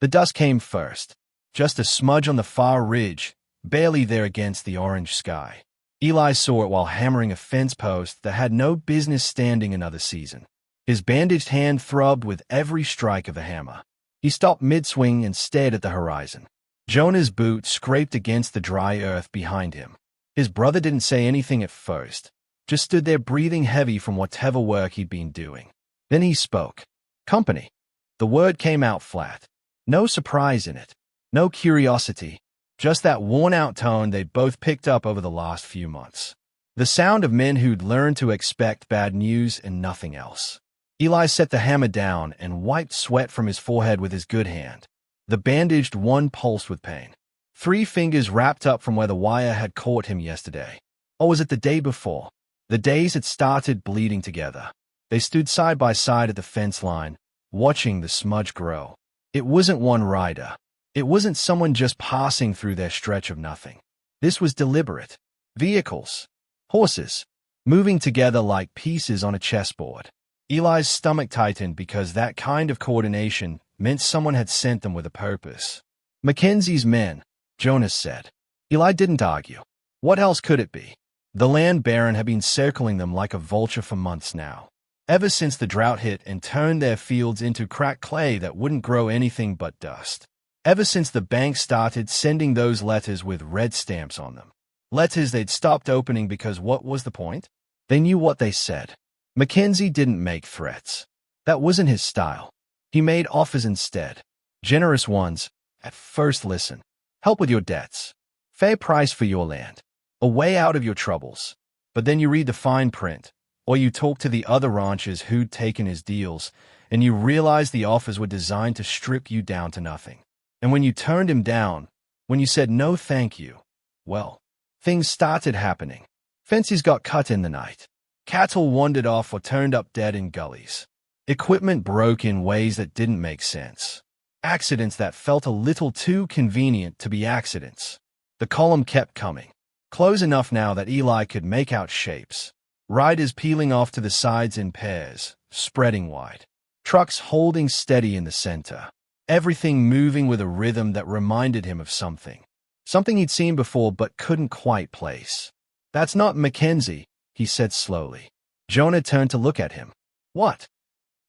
The dust came first, just a smudge on the far ridge, barely there against the orange sky. Eli saw it while hammering a fence post that had no business standing another season. His bandaged hand throbbed with every strike of the hammer. He stopped mid-swing and stared at the horizon. Jonah's boot scraped against the dry earth behind him. His brother didn't say anything at first, just stood there breathing heavy from whatever work he'd been doing. Then he spoke. Company. The word came out flat. No surprise in it. No curiosity. Just that worn-out tone they'd both picked up over the last few months. The sound of men who'd learned to expect bad news and nothing else. Eli set the hammer down and wiped sweat from his forehead with his good hand. The bandaged one pulsed with pain. 3 fingers wrapped up from where the wire had caught him yesterday. Or was it the day before? The days had started bleeding together. They stood side by side at the fence line, watching the smudge grow. It wasn't one rider. It wasn't someone just passing through their stretch of nothing. This was deliberate. Vehicles. Horses. Moving together like pieces on a chessboard. Eli's stomach tightened because that kind of coordination meant someone had sent them with a purpose. Mackenzie's men, Jonas said. Eli didn't argue. What else could it be? The land baron had been circling them like a vulture for months now. Ever since the drought hit and turned their fields into cracked clay that wouldn't grow anything but dust. Ever since the bank started sending those letters with red stamps on them. Letters they'd stopped opening because what was the point? They knew what they said. Mackenzie didn't make threats. That wasn't his style. He made offers instead. Generous ones. At first listen. Help with your debts. Fair price for your land. A way out of your troubles. But then you read the fine print, or you talk to the other ranchers who'd taken his deals, and you realize the offers were designed to strip you down to nothing. And when you turned him down, when you said no thank you, well, things started happening. Fences got cut in the night. Cattle wandered off or turned up dead in gullies. Equipment broke in ways that didn't make sense. Accidents that felt a little too convenient to be accidents. The column kept coming. Close enough now that Eli could make out shapes. Riders peeling off to the sides in pairs, spreading wide. Trucks holding steady in the center. Everything moving with a rhythm that reminded him of something. Something he'd seen before but couldn't quite place. That's not Mackenzie, he said slowly. Jonah turned to look at him. What?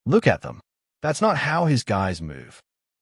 Look at them. That's not how his guys move.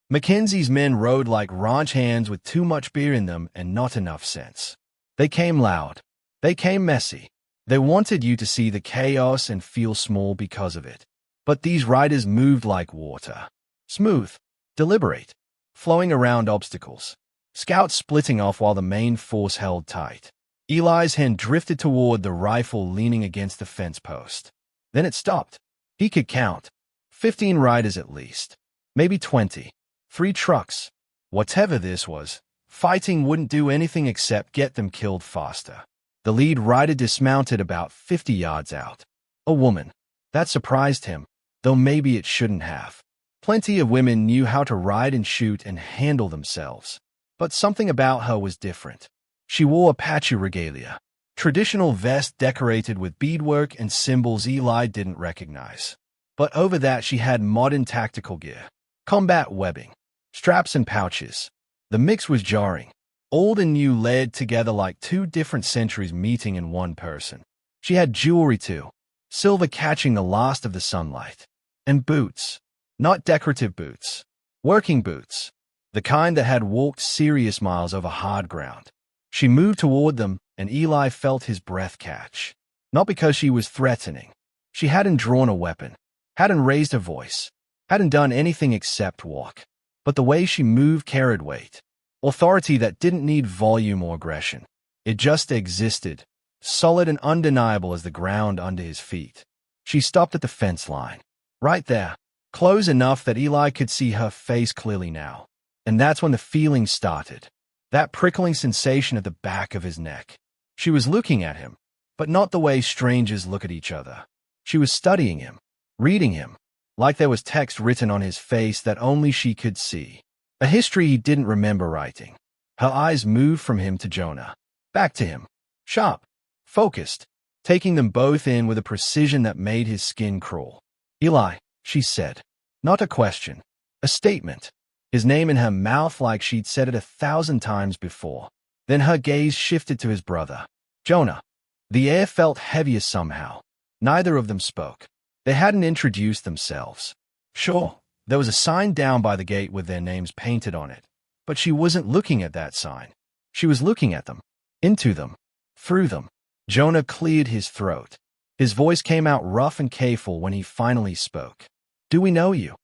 Mackenzie's men rode like ranch hands with too much beer in them and not enough sense. They came loud. They came messy. They wanted you to see the chaos and feel small because of it. But these riders moved like water. Smooth. Deliberate. Flowing around obstacles. Scouts splitting off while the main force held tight. Eli's hand drifted toward the rifle leaning against the fence post. Then it stopped. He could count. 15 riders at least. Maybe 20. 3 trucks. Whatever this was, fighting wouldn't do anything except get them killed faster. The lead rider dismounted about 50 yards out. A woman. That surprised him, though maybe it shouldn't have. Plenty of women knew how to ride and shoot and handle themselves. But something about her was different. She wore Apache regalia. Traditional vest decorated with beadwork and symbols Eli didn't recognize. But over that she had modern tactical gear. Combat webbing. Straps and pouches. The mix was jarring. Old and new layered together like 2 different centuries meeting in one person. She had jewelry too. Silver catching the last of the sunlight. And boots. Not decorative boots. Working boots. The kind that had walked serious miles over hard ground. She moved toward them, and Eli felt his breath catch. Not because she was threatening. She hadn't drawn a weapon. Hadn't raised her voice. Hadn't done anything except walk. But the way she moved carried weight. Authority that didn't need volume or aggression. It just existed, solid and undeniable as the ground under his feet. She stopped at the fence line. Right there. Close enough that Eli could see her face clearly now. And that's when the feeling started. That prickling sensation at the back of his neck. She was looking at him, but not the way strangers look at each other. She was studying him, reading him, like there was text written on his face that only she could see. A history he didn't remember writing. Her eyes moved from him to Jonah. Back to him. Sharp. Focused. Taking them both in with a precision that made his skin crawl. Eli, she said. Not a question. A statement. his name in her mouth like she'd said it 1,000 times before. Then her gaze shifted to his brother, Jonah. The air felt heavier somehow. Neither of them spoke. They hadn't introduced themselves. Sure, there was a sign down by the gate with their names painted on it, but she wasn't looking at that sign. She was looking at them, into them, through them. Jonah cleared his throat. His voice came out rough and careful when he finally spoke. Do we know you?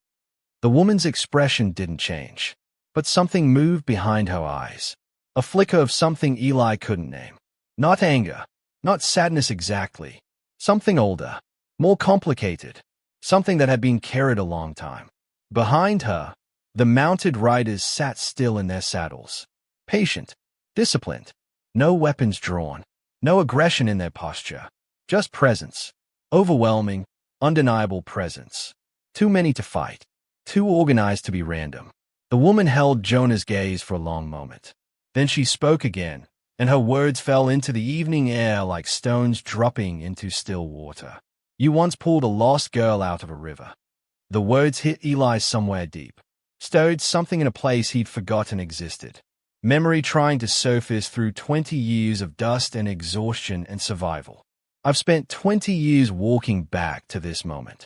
The woman's expression didn't change, but something moved behind her eyes. A flicker of something Eli couldn't name. Not anger, not sadness exactly. Something older, more complicated, something that had been carried a long time. Behind her, the mounted riders sat still in their saddles, patient, disciplined, no weapons drawn, no aggression in their posture, just presence, overwhelming, undeniable presence. Too many to fight, too organized to be random. The woman held Jonah's gaze for a long moment. Then she spoke again, and her words fell into the evening air like stones dropping into still water. You once pulled a lost girl out of a river. The words hit Eli somewhere deep, stirred something in a place he'd forgotten existed. Memory trying to surface through 20 years of dust and exhaustion and survival. I've spent 20 years walking back to this moment.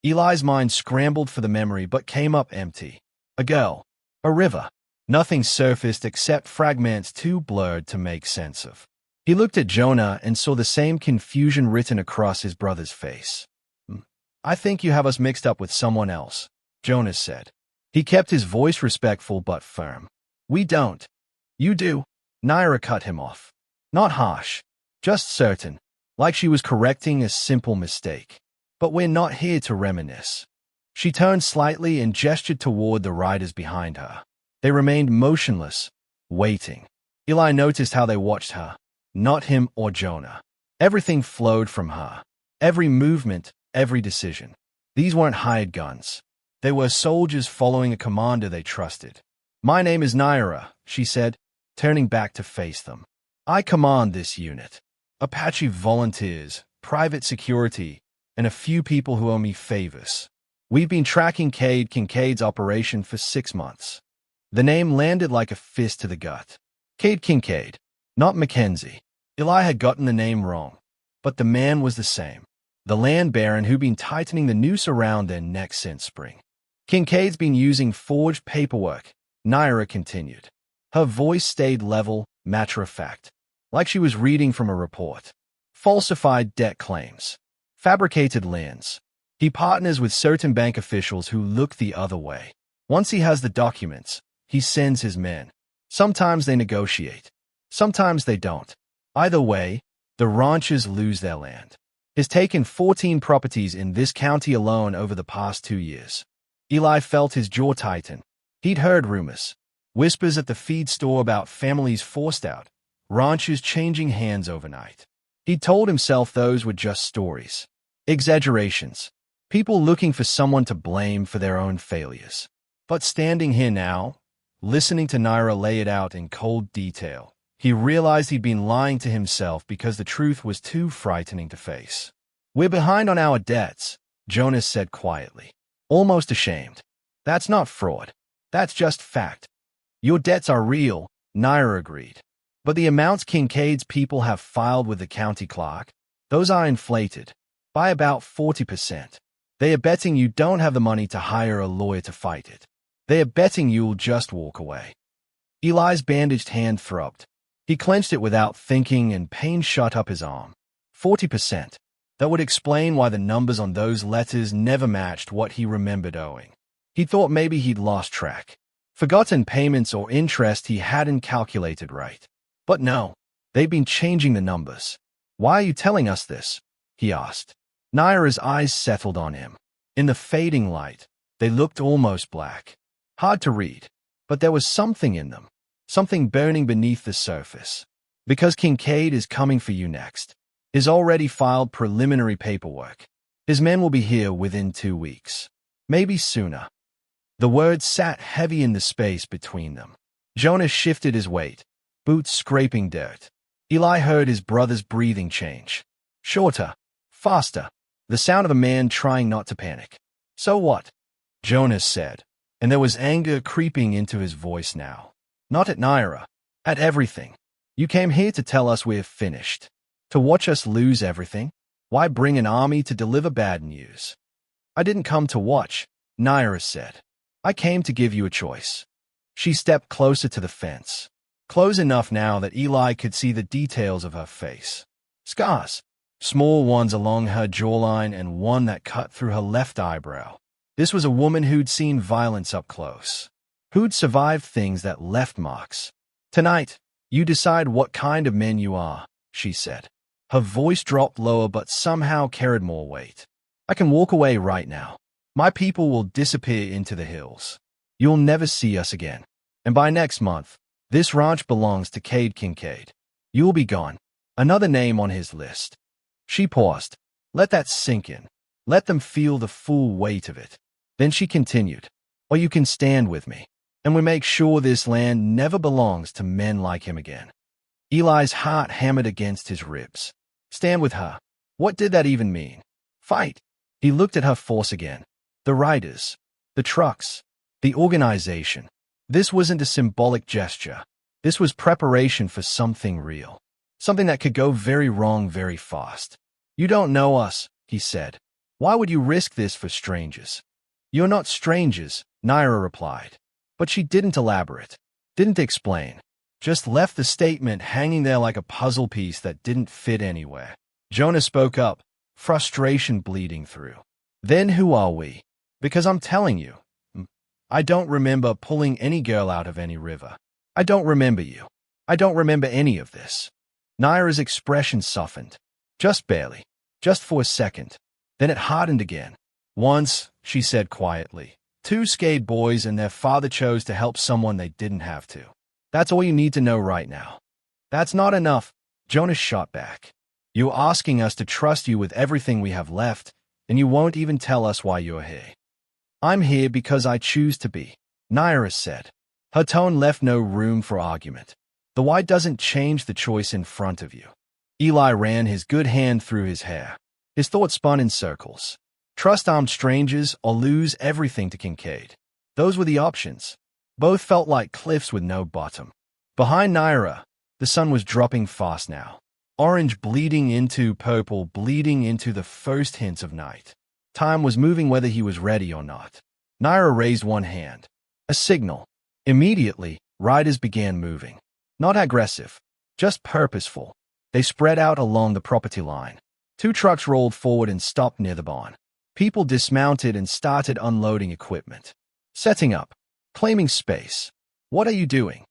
Eli's mind scrambled for the memory but came up empty. A girl. A river. Nothing surfaced except fragments too blurred to make sense of. He looked at Jonah and saw the same confusion written across his brother's face. I think you have us mixed up with someone else, Jonah said. He kept his voice respectful but firm. We don't. You do. Naira cut him off. Not harsh, just certain, like she was correcting a simple mistake. But we're not here to reminisce. She turned slightly and gestured toward the riders behind her. They remained motionless, waiting. Eli noticed how they watched her, not him or Jonah. Everything flowed from her. Every movement, every decision. These weren't hired guns. They were soldiers following a commander they trusted. My name is Naira, she said, turning back to face them. I command this unit. Apache volunteers, private security, and a few people who owe me favors. We've been tracking Kincaid's operation for 6 months. The name landed like a fist to the gut. Cade Kincaid, not Mackenzie. Eli had gotten the name wrong, but the man was the same. The land baron who'd been tightening the noose around their neck since spring. Kincaid's been using forged paperwork, Naira continued. Her voice stayed level, matter-of-fact, like she was reading from a report. Falsified debt claims. Fabricated lands. He partners with certain bank officials who look the other way. Once he has the documents, he sends his men. Sometimes they negotiate. Sometimes they don't. Either way, the ranchers lose their land. He's taken 14 properties in this county alone over the past 2 years. Eli felt his jaw tighten. He'd heard rumors. Whispers at the feed store about families forced out. Ranches changing hands overnight. He'd told himself those were just stories. Exaggerations. People looking for someone to blame for their own failures. But standing here now, listening to Naira lay it out in cold detail, he realized he'd been lying to himself because the truth was too frightening to face. We're behind on our debts, Jonas said quietly, almost ashamed. That's not fraud. That's just fact. Your debts are real, Naira agreed. But the amounts Kincaid's people have filed with the county clerk, those are inflated by about 40%. They are betting you don't have the money to hire a lawyer to fight it. They are betting you'll just walk away. Eli's bandaged hand throbbed. He clenched it without thinking and pain shot up his arm. 40%. That would explain why the numbers on those letters never matched what he remembered owing. He thought maybe he'd lost track. Forgotten payments or interest he hadn't calculated right. But no, they've been changing the numbers. Why are you telling us this? He asked. Naira's eyes settled on him. In the fading light, they looked almost black. Hard to read, but there was something in them, something burning beneath the surface. Because Kincaid is coming for you next. He's already filed preliminary paperwork. His men will be here within 2 weeks. Maybe sooner. The words sat heavy in the space between them. Jonas shifted his weight, boots scraping dirt. Eli heard his brother's breathing change. Shorter, faster, the sound of a man trying not to panic. So what? Jonas said. and there was anger creeping into his voice now. Not at Naira. At everything. You came here to tell us we're finished. To watch us lose everything? Why bring an army to deliver bad news? I didn't come to watch, Naira said. I came to give you a choice. She stepped closer to the fence. Close enough now that Eli could see the details of her face. Scars. Small ones along her jawline and one that cut through her left eyebrow. This was a woman who'd seen violence up close. Who'd survived things that left marks. Tonight, you decide what kind of men you are, she said. Her voice dropped lower but somehow carried more weight. I can walk away right now. My people will disappear into the hills. You'll never see us again. And by next month, this ranch belongs to Cade Kincaid. You'll be gone. Another name on his list. She paused. Let that sink in. Let them feel the full weight of it. Then she continued. Or you can stand with me, and we make sure this land never belongs to men like him again. Eli's heart hammered against his ribs. Stand with her. What did that even mean? Fight. He looked at her force again. The riders. The trucks. The organization. This wasn't a symbolic gesture. This was preparation for something real. Something that could go very wrong very fast. You don't know us, he said. Why would you risk this for strangers? You're not strangers, Naira replied. But she didn't elaborate. Didn't explain. Just left the statement hanging there like a puzzle piece that didn't fit anywhere. Jonah spoke up, frustration bleeding through. Then who are we? Because I'm telling you, I don't remember pulling any girl out of any river. I don't remember you. I don't remember any of this. Naira's expression softened. Just barely. Just for a second. Then it hardened again. Once, she said quietly, 2 scared boys and their father chose to help someone they didn't have to. That's all you need to know right now. That's not enough, Jonas shot back. You're asking us to trust you with everything we have left, and you won't even tell us why you're here. I'm here because I choose to be, Naira said. Her tone left no room for argument. The why doesn't change the choice in front of you. Eli ran his good hand through his hair. His thoughts spun in circles. Trust armed strangers or lose everything to Kincaid. Those were the options. Both felt like cliffs with no bottom. Behind Naira, the sun was dropping fast now. Orange bleeding into purple, bleeding into the first hints of night. Time was moving whether he was ready or not. Naira raised one hand. A signal. Immediately, riders began moving. Not aggressive, just purposeful. They spread out along the property line. 2 trucks rolled forward and stopped near the barn. People dismounted and started unloading equipment. Setting up. Claiming space. What are you doing?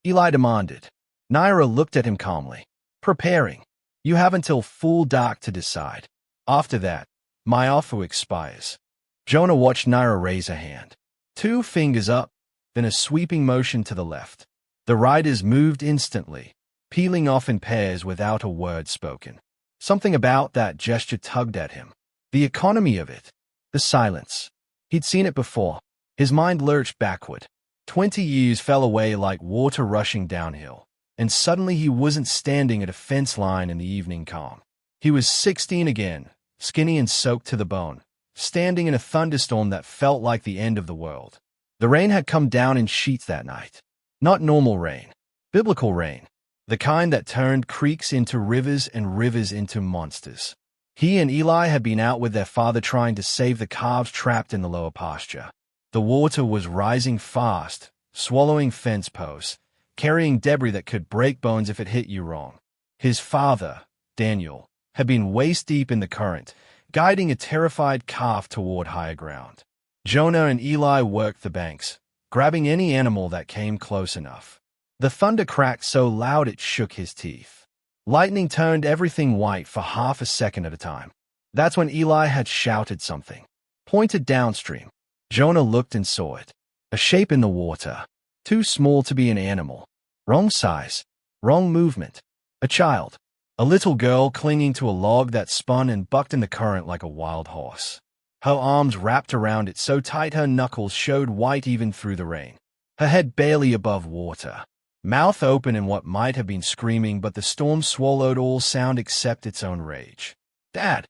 Eli demanded. Naira looked at him calmly. Preparing. You have until full dark to decide. After that, my offer expires. Jonah watched Naira raise a hand. 2 fingers up, then a sweeping motion to the left. The riders moved instantly, peeling off in pairs without a word spoken. Something about that gesture tugged at him. The economy of it. The silence. He'd seen it before. His mind lurched backward. 20 years fell away like water rushing downhill, and suddenly he wasn't standing at a fence line in the evening calm. He was 16 again, skinny and soaked to the bone, standing in a thunderstorm that felt like the end of the world. The rain had come down in sheets that night. Not normal rain. Biblical rain. The kind that turned creeks into rivers and rivers into monsters. He and Eli had been out with their father trying to save the calves trapped in the lower pasture. The water was rising fast, swallowing fence posts, carrying debris that could break bones if it hit you wrong. His father, Daniel, had been waist-deep in the current, guiding a terrified calf toward higher ground. Jonah and Eli worked the banks, grabbing any animal that came close enough. The thunder cracked so loud it shook his teeth. Lightning turned everything white for half a second at a time. That's when Eli had shouted something. Pointed downstream. Jonah looked and saw it. A shape in the water. Too small to be an animal. Wrong size. Wrong movement. A child. A little girl clinging to a log that spun and bucked in the current like a wild horse. Her arms wrapped around it so tight her knuckles showed white even through the rain. Her head barely above water. Mouth open in what might have been screaming, but the storm swallowed all sound except its own rage. Dad!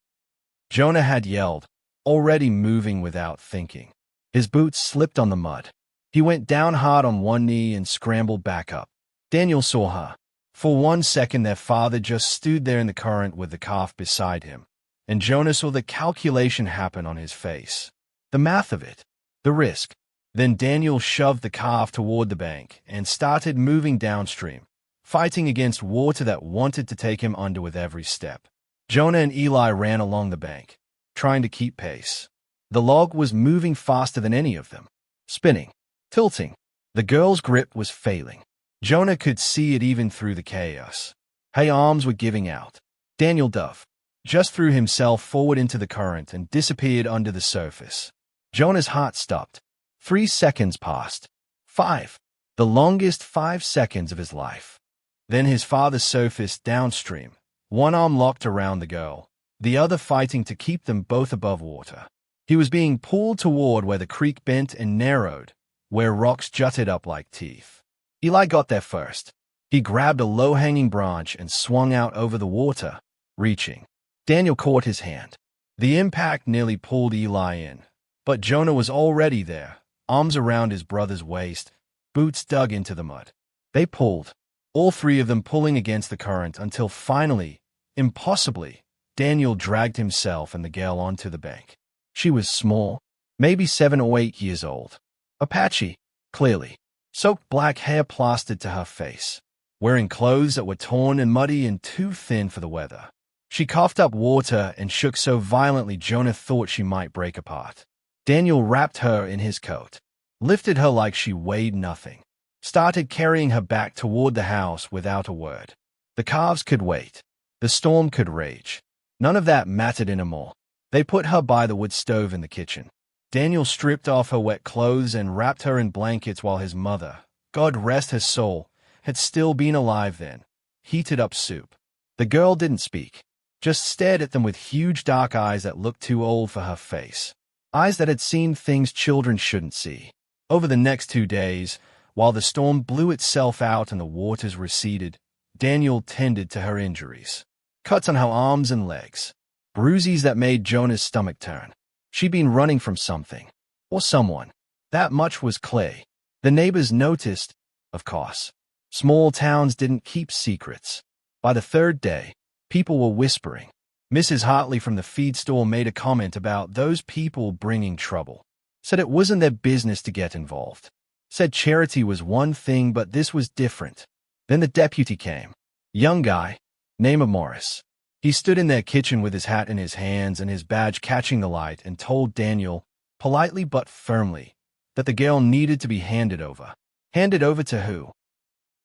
Jonah had yelled, already moving without thinking. His boots slipped on the mud. He went down hard on one knee and scrambled back up. Daniel saw her. For 1 second, their father just stood there in the current with the calf beside him, and Jonah saw the calculation happen on his face. The math of it. The risk. Then Daniel shoved the calf toward the bank and started moving downstream, fighting against water that wanted to take him under with every step. Jonah and Eli ran along the bank, trying to keep pace. The log was moving faster than any of them, spinning, tilting. The girl's grip was failing. Jonah could see it even through the chaos. Her arms were giving out. Daniel dove, just threw himself forward into the current and disappeared under the surface. Jonah's heart stopped. 3 seconds passed. 5. The longest 5 seconds of his life. Then his father surfaced downstream, one arm locked around the girl, the other fighting to keep them both above water. He was being pulled toward where the creek bent and narrowed, where rocks jutted up like teeth. Eli got there first. He grabbed a low-hanging branch and swung out over the water, reaching. Daniel caught his hand. The impact nearly pulled Eli in, but Jonah was already there, arms around his brother's waist, boots dug into the mud. They pulled, all three of them pulling against the current until finally, impossibly, Daniel dragged himself and the girl onto the bank. She was small, maybe 7 or 8 years old. Apache, clearly. Soaked black hair plastered to her face. Wearing clothes that were torn and muddy and too thin for the weather. She coughed up water and shook so violently Jonah thought she might break apart. Daniel wrapped her in his coat, lifted her like she weighed nothing, started carrying her back toward the house without a word. The calves could wait. The storm could rage. None of that mattered anymore. They put her by the wood stove in the kitchen. Daniel stripped off her wet clothes and wrapped her in blankets while his mother, God rest her soul, had still been alive then, heated up soup. The girl didn't speak, just stared at them with huge dark eyes that looked too old for her face. Eyes that had seen things children shouldn't see. Over the next 2 days, while the storm blew itself out and the waters receded, Daniel tended to her injuries. Cuts on her arms and legs. Bruises that made Jonah's stomach turn. She'd been running from something. Or someone. That much was clear. The neighbors noticed, of course. Small towns didn't keep secrets. By the 3rd day, people were whispering. Mrs. Hartley from the feed store made a comment about those people bringing trouble. Said it wasn't their business to get involved. Said charity was one thing, but this was different. Then the deputy came. Young guy, name of Morris. He stood in their kitchen with his hat in his hands and his badge catching the light and told Daniel, politely but firmly, that the girl needed to be handed over. Handed over to who?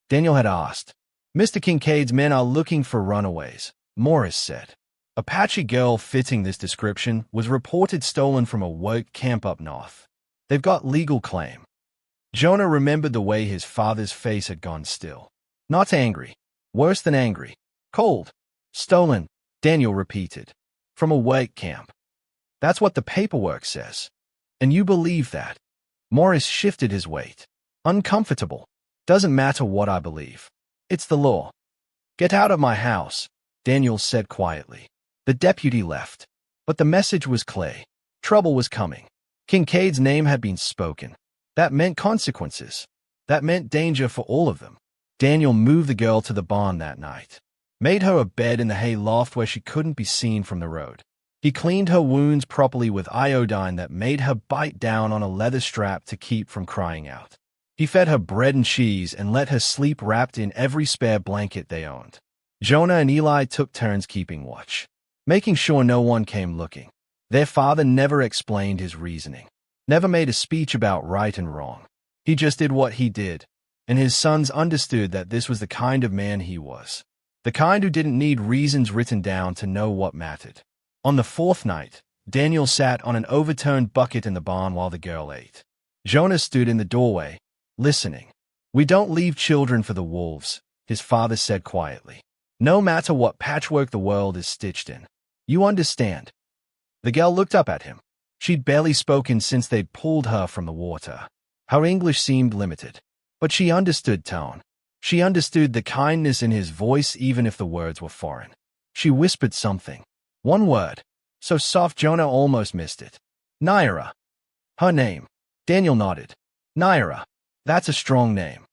Daniel had asked. Mr. Kincaid's men are looking for runaways, Morris said. Apache girl fitting this description was reported stolen from a work camp up north. They've got legal claim. Jonah remembered the way his father's face had gone still. Not angry. Worse than angry. Cold. Stolen, Daniel repeated. From a work camp. That's what the paperwork says. And you believe that? Morris shifted his weight. Uncomfortable. Doesn't matter what I believe. It's the law. Get out of my house, Daniel said quietly. The deputy left. But the message was clear. Trouble was coming. Kincaid's name had been spoken. That meant consequences. That meant danger for all of them. Daniel moved the girl to the barn that night. Made her a bed in the hay loft where she couldn't be seen from the road. He cleaned her wounds properly with iodine that made her bite down on a leather strap to keep from crying out. He fed her bread and cheese and let her sleep wrapped in every spare blanket they owned. Jonah and Eli took turns keeping watch, making sure no one came looking. Their father never explained his reasoning, never made a speech about right and wrong. He just did what he did, and his sons understood that this was the kind of man he was. The kind who didn't need reasons written down to know what mattered. On the 4th night, Daniel sat on an overturned bucket in the barn while the girl ate. Jonah stood in the doorway, listening. We don't leave children for the wolves, his father said quietly. No matter what patchwork the world is stitched in. You understand? The girl looked up at him. She'd barely spoken since they'd pulled her from the water. Her English seemed limited. But she understood tone. She understood the kindness in his voice even if the words were foreign. She whispered something. One word. So soft Jonah almost missed it. Naira. Her name. Daniel nodded. Naira. That's a strong name.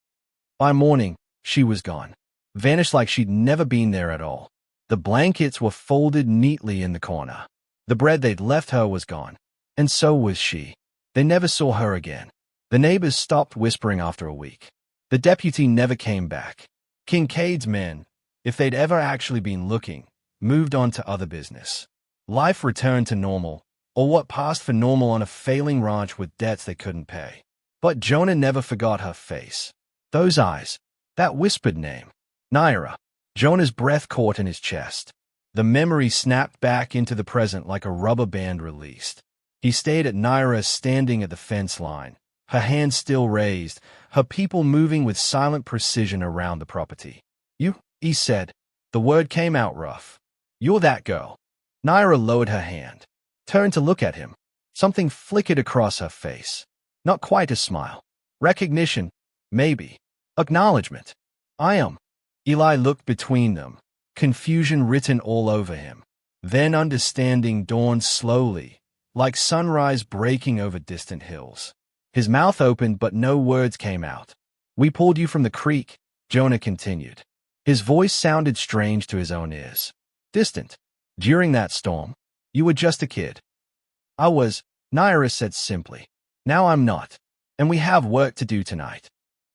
By morning, she was gone. Vanished like she'd never been there at all. The blankets were folded neatly in the corner. The bread they'd left her was gone. And so was she. They never saw her again. The neighbors stopped whispering after a week. The deputy never came back. Kincaid's men, if they'd ever actually been looking, moved on to other business. Life returned to normal, or what passed for normal on a failing ranch with debts they couldn't pay. But Jonah never forgot her face. Those eyes. That whispered name. Naira. Jonah's breath caught in his chest. The memory snapped back into the present like a rubber band released. He stayed at Naira standing at the fence line, her hands still raised, her people moving with silent precision around the property. You, he said. The word came out rough. You're that girl. Naira lowered her hand, turned to look at him. Something flickered across her face. Not quite a smile. Recognition, maybe. Acknowledgement. I am. Eli looked between them, confusion written all over him. Then understanding dawned slowly, like sunrise breaking over distant hills. His mouth opened, but no words came out. We pulled you from the creek, Jonah continued. His voice sounded strange to his own ears. Distant. During that storm, you were just a kid. I was, Naira said simply. Now I'm not. And we have work to do tonight.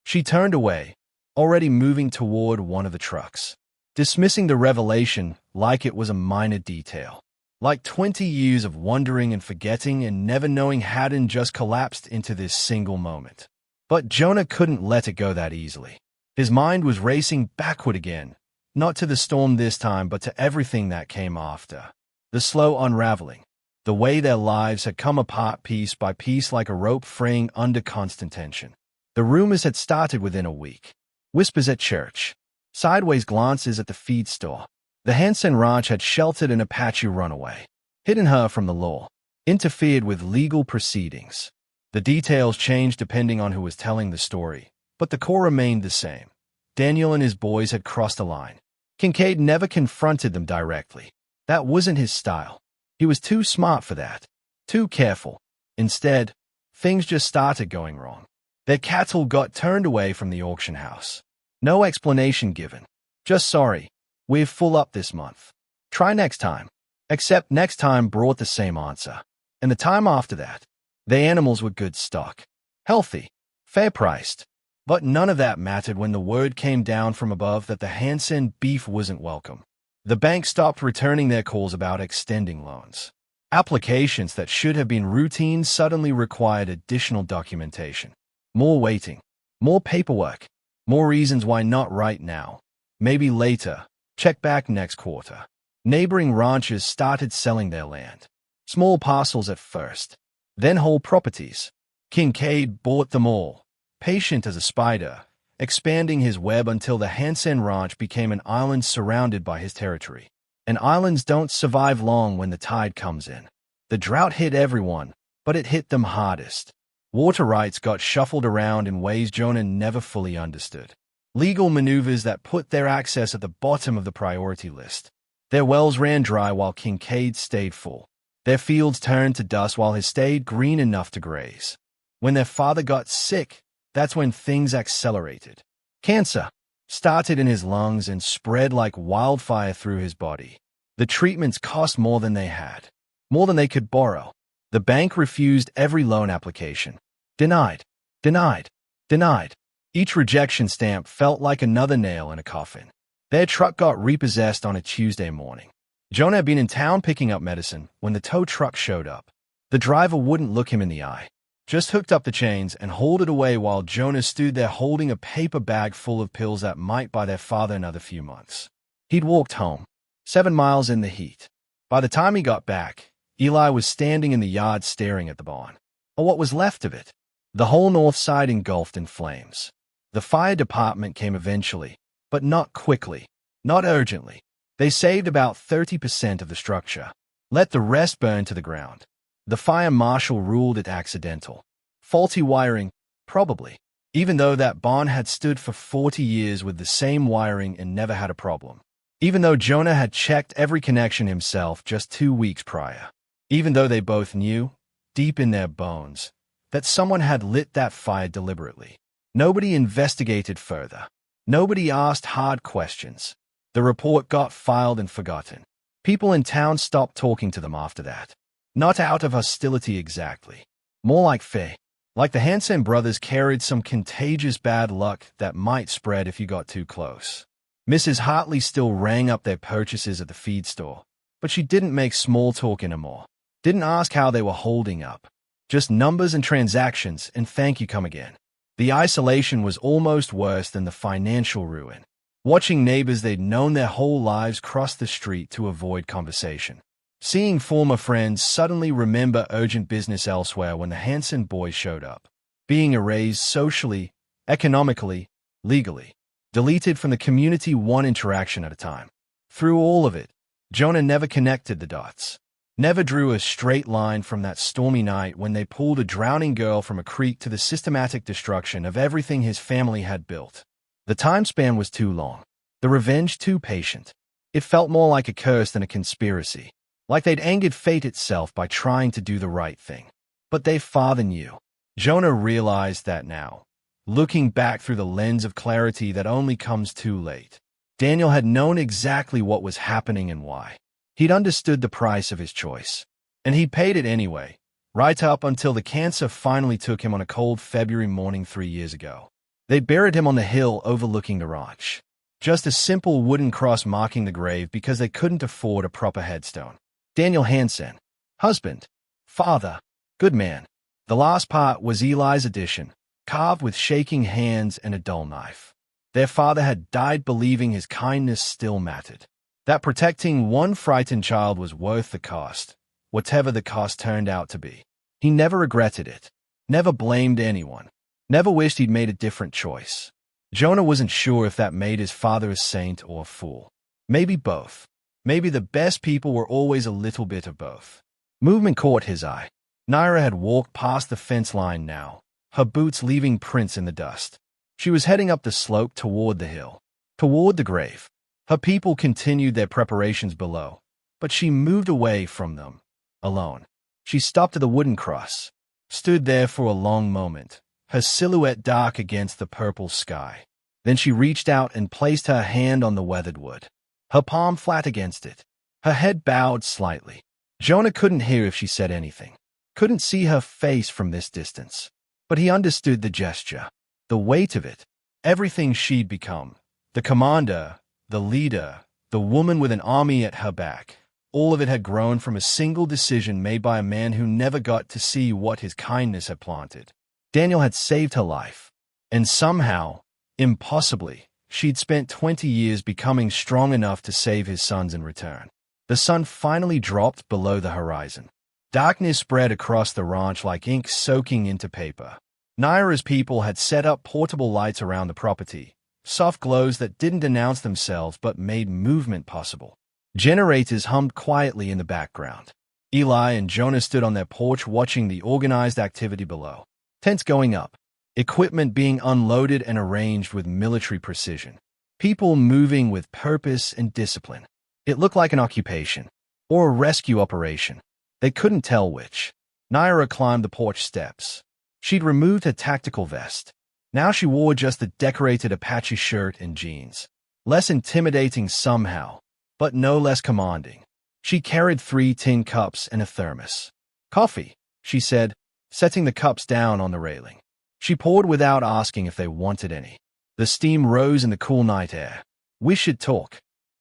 She turned away, already moving toward one of the trucks, dismissing the revelation like it was a minor detail. Like 20 years of wondering and forgetting and never knowing hadn't just collapsed into this single moment. But Jonah couldn't let it go that easily. His mind was racing backward again, not to the storm this time, but to everything that came after. The slow unraveling, the way their lives had come apart piece by piece like a rope fraying under constant tension. The rumors had started within a week. Whispers at church, sideways glances at the feed store. The Hansen Ranch had sheltered an Apache runaway, hidden her from the law, interfered with legal proceedings. The details changed depending on who was telling the story, but the core remained the same. Daniel and his boys had crossed a line. Kincaid never confronted them directly. That wasn't his style. He was too smart for that, too careful. Instead, things just started going wrong. Their cattle got turned away from the auction house. No explanation given. Just sorry. We're full up this month. Try next time. Except next time brought the same answer. And the time after that, the animals were good stock. Healthy. Fair-priced. But none of that mattered when the word came down from above that the Hansen beef wasn't welcome. The bank stopped returning their calls about extending loans. Applications that should have been routine suddenly required additional documentation. More waiting. More paperwork. More reasons why not right now. Maybe later. Check back next quarter. Neighboring ranchers started selling their land. Small parcels at first, then whole properties. Kincaid bought them all, patient as a spider, expanding his web until the Hansen Ranch became an island surrounded by his territory. And islands don't survive long when the tide comes in. The drought hit everyone, but it hit them hardest. Water rights got shuffled around in ways Jonah never fully understood. Legal maneuvers that put their access at the bottom of the priority list. Their wells ran dry while Kincaid stayed full. Their fields turned to dust while his stayed green enough to graze. When their father got sick, that's when things accelerated. Cancer started in his lungs and spread like wildfire through his body. The treatments cost more than they had, more than they could borrow. The bank refused every loan application. Denied, denied, denied. Each rejection stamp felt like another nail in a coffin. Their truck got repossessed on a Tuesday morning. Jonah had been in town picking up medicine when the tow truck showed up. The driver wouldn't look him in the eye, just hooked up the chains and hauled it away while Jonah stood there holding a paper bag full of pills that might buy their father another few months. He'd walked home, 7 miles in the heat. By the time he got back, Eli was standing in the yard staring at the barn, or what was left of it. The whole north side engulfed in flames. The fire department came eventually, but not quickly, not urgently. They saved about 30% of the structure, let the rest burn to the ground. The fire marshal ruled it accidental. Faulty wiring, probably, even though that barn had stood for 40 years with the same wiring and never had a problem. Even though Jonah had checked every connection himself just 2 weeks prior. Even though they both knew, deep in their bones, that someone had lit that fire deliberately. Nobody investigated further. Nobody asked hard questions. The report got filed and forgotten. People in town stopped talking to them after that. Not out of hostility exactly. More like fear. Like the Hansen brothers carried some contagious bad luck that might spread if you got too close. Mrs. Hartley still rang up their purchases at the feed store, but she didn't make small talk anymore. Didn't ask how they were holding up. Just numbers and transactions and thank you come again. The isolation was almost worse than the financial ruin. Watching neighbors they'd known their whole lives cross the street to avoid conversation. Seeing former friends suddenly remember urgent business elsewhere when the Hansen boys showed up. Being erased socially, economically, legally. Deleted from the community one interaction at a time. Through all of it, Jonah never connected the dots. Never drew a straight line from that stormy night when they pulled a drowning girl from a creek to the systematic destruction of everything his family had built. The time span was too long. The revenge too patient. It felt more like a curse than a conspiracy. Like they'd angered fate itself by trying to do the right thing. But their father knew. Jonah realized that now, looking back through the lens of clarity that only comes too late. Daniel had known exactly what was happening and why. He'd understood the price of his choice. And he paid it anyway, right up until the cancer finally took him on a cold February morning 3 years ago. They buried him on the hill overlooking the ranch. Just a simple wooden cross marking the grave because they couldn't afford a proper headstone. Daniel Hansen. Husband. Father. Good man. The last part was Eli's addition, carved with shaking hands and a dull knife. Their father had died believing his kindness still mattered. That protecting one frightened child was worth the cost, whatever the cost turned out to be. He never regretted it. Never blamed anyone. Never wished he'd made a different choice. Jonah wasn't sure if that made his father a saint or a fool. Maybe both. Maybe the best people were always a little bit of both. Movement caught his eye. Naira had walked past the fence line now, her boots leaving prints in the dust. She was heading up the slope toward the hill, toward the grave. Her people continued their preparations below, but she moved away from them, alone. She stopped at the wooden cross, stood there for a long moment, her silhouette dark against the purple sky. Then she reached out and placed her hand on the weathered wood, her palm flat against it, her head bowed slightly. Jonah couldn't hear if she said anything, couldn't see her face from this distance, but he understood the gesture, the weight of it, everything she'd become, the commander, the leader, the woman with an army at her back. All of it had grown from a single decision made by a man who never got to see what his kindness had planted. Daniel had saved her life, and somehow, impossibly, she'd spent 20 years becoming strong enough to save his sons in return. The sun finally dropped below the horizon. Darkness spread across the ranch like ink soaking into paper. Naira's people had set up portable lights around the property, soft glows that didn't announce themselves but made movement possible. Generators hummed quietly in the background. Eli and Jonah stood on their porch watching the organized activity below. Tents going up, equipment being unloaded and arranged with military precision. People moving with purpose and discipline. It looked like an occupation, or a rescue operation. They couldn't tell which. Naira climbed the porch steps. She'd removed her tactical vest. Now she wore just the decorated Apache shirt and jeans. Less intimidating somehow, but no less commanding. She carried 3 tin cups and a thermos. Coffee, she said, setting the cups down on the railing. She poured without asking if they wanted any. The steam rose in the cool night air. We should talk.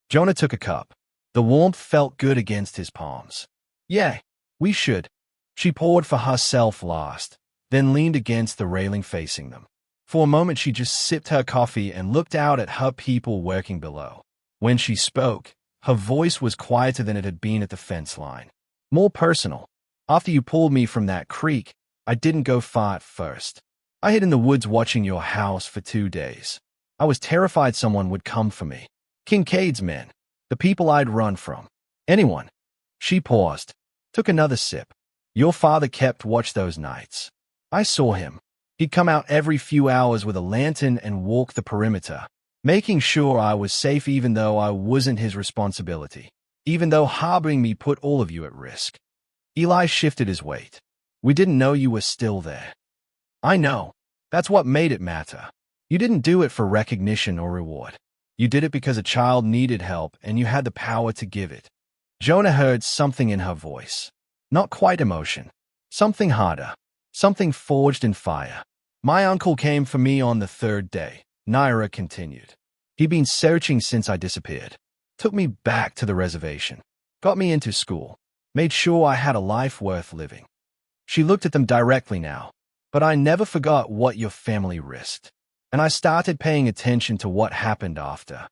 Jonah took a cup. The warmth felt good against his palms. Yeah, we should. She poured for herself last, then leaned against the railing facing them. For a moment she just sipped her coffee and looked out at her people working below. When she spoke, her voice was quieter than it had been at the fence line. More personal. After you pulled me from that creek, I didn't go far at first. I hid in the woods watching your house for 2 days. I was terrified someone would come for me. Kincaid's men. The people I'd run from. Anyone. She paused, took another sip. Your father kept watch those nights. I saw him. He'd come out every few hours with a lantern and walk the perimeter, making sure I was safe even though I wasn't his responsibility, even though harboring me put all of you at risk. Eli shifted his weight. We didn't know you were still there. I know. That's what made it matter. You didn't do it for recognition or reward. You did it because a child needed help and you had the power to give it. Jonah heard something in her voice. Not quite emotion. Something harder. Something forged in fire. My uncle came for me on the third day, Naira continued. He'd been searching since I disappeared. Took me back to the reservation. Got me into school. Made sure I had a life worth living. She looked at them directly now. But I never forgot what your family risked. And I started paying attention to what happened after.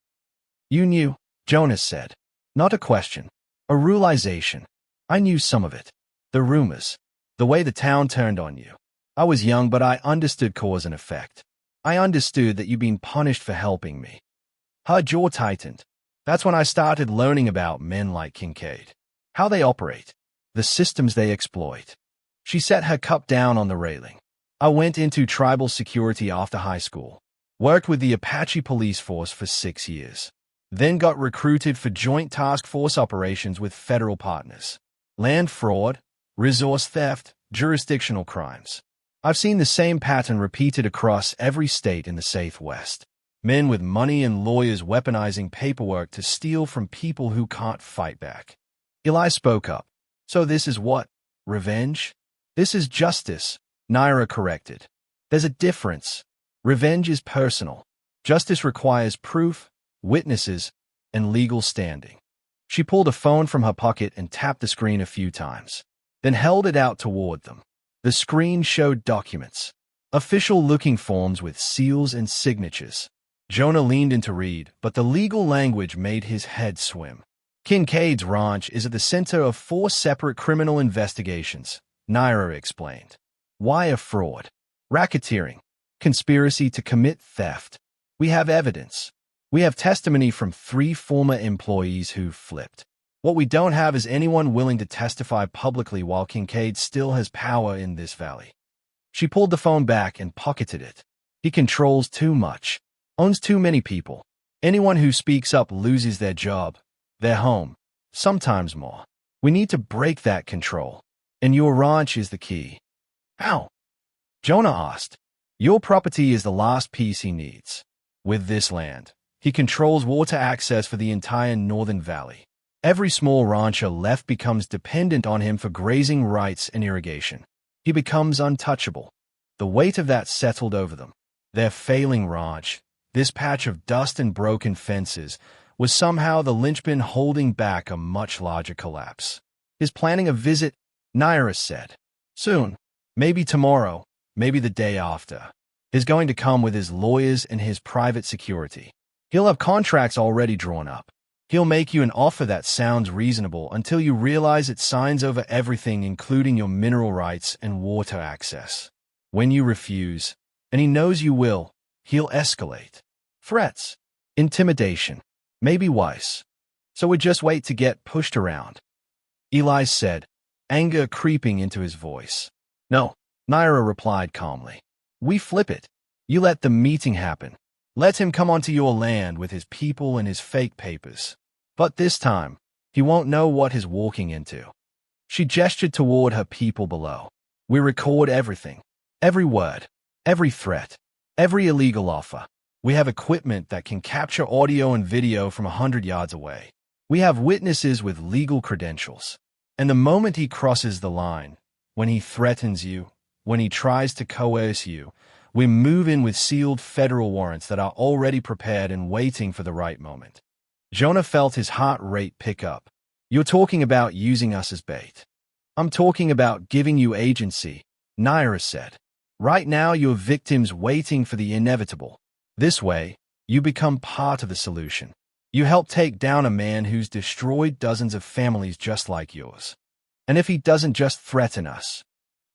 You knew, Jonas said. Not a question. A realization. I knew some of it. The rumors. The way the town turned on you. I was young, but I understood cause and effect. I understood that you'd been punished for helping me. Her jaw tightened. That's when I started learning about men like Kincaid. How they operate. The systems they exploit. She set her cup down on the railing. I went into tribal security after high school. Worked with the Apache police force for 6 years. Then got recruited for joint task force operations with federal partners. Land fraud, resource theft, jurisdictional crimes. I've seen the same pattern repeated across every state in the Southwest. Men with money and lawyers weaponizing paperwork to steal from people who can't fight back. Eli spoke up. So this is what? Revenge? This is justice, Naira corrected. There's a difference. Revenge is personal. Justice requires proof, witnesses, and legal standing. She pulled a phone from her pocket and tapped the screen a few times, then held it out toward them. The screen showed documents. Official-looking forms with seals and signatures. Jonah leaned in to read, but the legal language made his head swim. Kincaid's ranch is at the center of 4 separate criminal investigations, Naira explained. Wire fraud, racketeering, conspiracy to commit theft. We have evidence. We have testimony from 3 former employees who flipped. What we don't have is anyone willing to testify publicly while Kincaid still has power in this valley. She pulled the phone back and pocketed it. He controls too much. Owns too many people. Anyone who speaks up loses their job, their home, sometimes more. We need to break that control. And your ranch is the key. How? Jonah asked. Your property is the last piece he needs. With this land, he controls water access for the entire northern valley. Every small rancher left becomes dependent on him for grazing rights and irrigation. He becomes untouchable. The weight of that settled over them. Their failing ranch, this patch of dust and broken fences, was somehow the linchpin holding back a much larger collapse. He's planning a visit, Naira said. Soon. Maybe tomorrow. Maybe the day after. He's going to come with his lawyers and his private security. He'll have contracts already drawn up. He'll make you an offer that sounds reasonable until you realize it signs over everything, including your mineral rights and water access. When you refuse, and he knows you will, he'll escalate. Threats. Intimidation. Maybe worse. So we just wait to get pushed around. Eli said, anger creeping into his voice. No, Naira replied calmly. We flip it. You let the meeting happen. Let him come onto your land with his people and his fake papers. But this time, he won't know what he's walking into. She gestured toward her people below. We record everything. Every word. Every threat. Every illegal offer. We have equipment that can capture audio and video from 100 yards away. We have witnesses with legal credentials. And the moment he crosses the line, when he threatens you, when he tries to coerce you, we move in with sealed federal warrants that are already prepared and waiting for the right moment. Jonah felt his heart rate pick up. You're talking about using us as bait. I'm talking about giving you agency, Naira said. Right now you're victims waiting for the inevitable. This way, you become part of the solution. You help take down a man who's destroyed dozens of families just like yours. And if he doesn't just threaten us,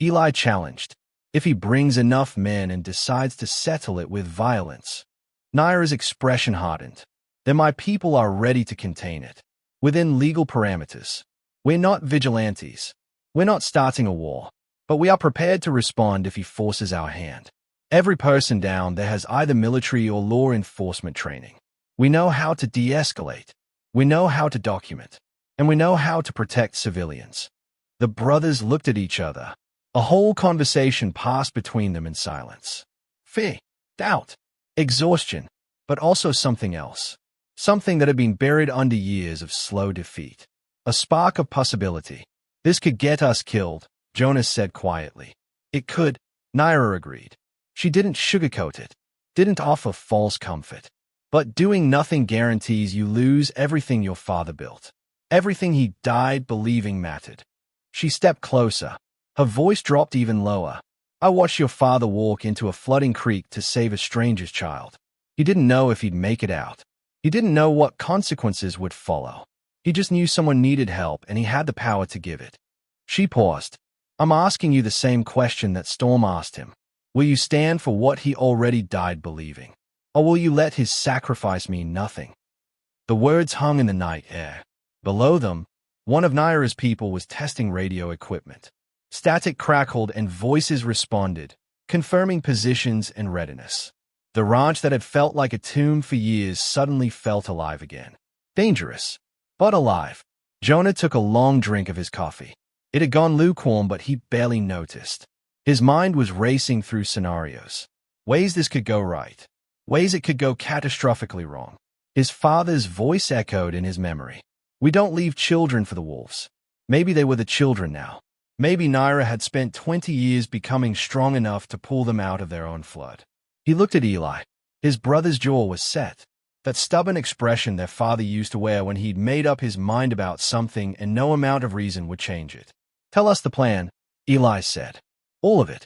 Eli challenged, if he brings enough men and decides to settle it with violence. Naira's expression hardened. Then my people are ready to contain it. Within legal parameters. We're not vigilantes. We're not starting a war. But we are prepared to respond if he forces our hand. Every person down there has either military or law enforcement training. We know how to de-escalate. We know how to document. And we know how to protect civilians. The brothers looked at each other. A whole conversation passed between them in silence. Fear, doubt, exhaustion, but also something else. Something that had been buried under years of slow defeat. A spark of possibility. This could get us killed, Jonas said quietly. It could, Naira agreed. She didn't sugarcoat it, didn't offer false comfort. But doing nothing guarantees you lose everything your father built. Everything he died believing mattered. She stepped closer. Her voice dropped even lower. I watched your father walk into a flooding creek to save a stranger's child. He didn't know if he'd make it out. He didn't know what consequences would follow. He just knew someone needed help and he had the power to give it. She paused. I'm asking you the same question that Storm asked him. Will you stand for what he already died believing? Or will you let his sacrifice mean nothing? The words hung in the night air. Below them, one of Naira's people was testing radio equipment. Static crackled and voices responded, confirming positions and readiness. The ranch that had felt like a tomb for years suddenly felt alive again. Dangerous, but alive. Jonah took a long drink of his coffee. It had gone lukewarm, but he barely noticed. His mind was racing through scenarios. Ways this could go right. Ways it could go catastrophically wrong. His father's voice echoed in his memory. We don't leave children for the wolves. Maybe they were the children now. Maybe Naira had spent 20 years becoming strong enough to pull them out of their own flood. He looked at Eli. His brother's jaw was set. That stubborn expression their father used to wear when he'd made up his mind about something and no amount of reason would change it. Tell us the plan, Eli said. All of it.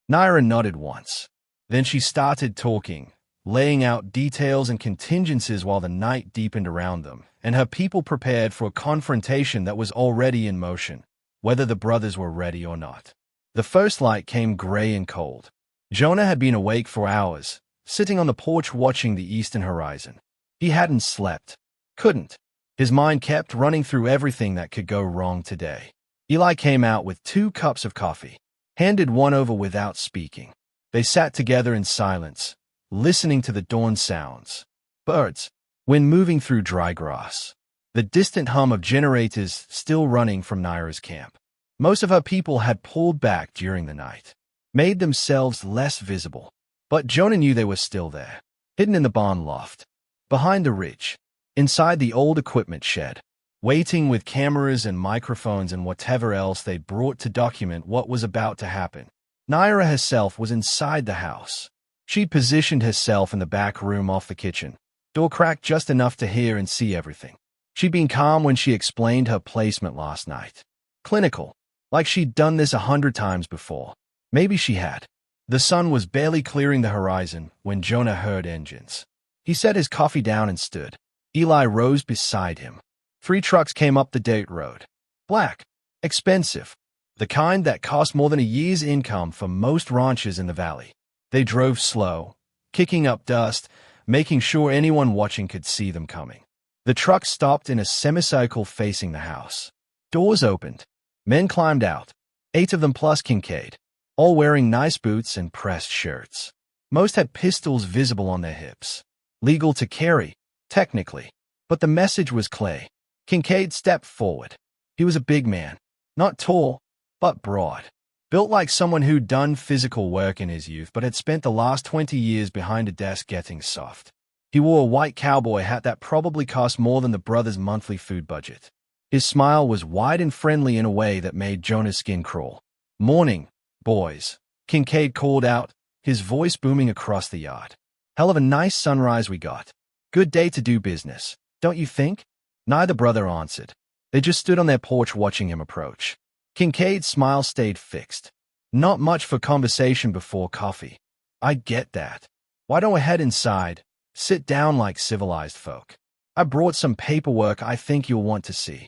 Naira nodded once. Then she started talking, laying out details and contingencies while the night deepened around them, and her people prepared for a confrontation that was already in motion, whether the brothers were ready or not. The first light came gray and cold. Jonah had been awake for hours, sitting on the porch watching the eastern horizon. He hadn't slept. Couldn't. His mind kept running through everything that could go wrong today. Eli came out with 2 cups of coffee, handed one over without speaking. They sat together in silence, listening to the dawn sounds. Birds, wind moving through dry grass. The distant hum of generators still running from Naira's camp. Most of her people had pulled back during the night, made themselves less visible. But Jonah knew they were still there, hidden in the barn loft, behind the ridge, inside the old equipment shed, waiting with cameras and microphones and whatever else they'd brought to document what was about to happen. Naira herself was inside the house. She'd positioned herself in the back room off the kitchen, door cracked just enough to hear and see everything. She'd been calm when she explained her placement last night. Clinical, like she'd done this 100 times before. Maybe she had. The sun was barely clearing the horizon when Jonah heard engines. He set his coffee down and stood. Eli rose beside him. 3 trucks came up the dirt road. Black. Expensive. The kind that cost more than a year's income for most ranches in the valley. They drove slow, kicking up dust, making sure anyone watching could see them coming. The truck stopped in a semicircle facing the house. Doors opened. Men climbed out. 8 of them plus Kincaid, all wearing nice boots and pressed shirts. Most had pistols visible on their hips. Legal to carry, technically. But the message was clear. Kincaid stepped forward. He was a big man. Not tall, but broad. Built like someone who'd done physical work in his youth but had spent the last 20 years behind a desk getting soft. He wore a white cowboy hat that probably cost more than the brothers' monthly food budget. His smile was wide and friendly in a way that made Jonah's skin crawl. Morning, boys, Kincaid called out, his voice booming across the yard. Hell of a nice sunrise we got. Good day to do business, don't you think? Neither brother answered. They just stood on their porch watching him approach. Kincaid's smile stayed fixed. Not much for conversation before coffee. I get that. Why don't we head inside? Sit down like civilized folk. I brought some paperwork I think you'll want to see.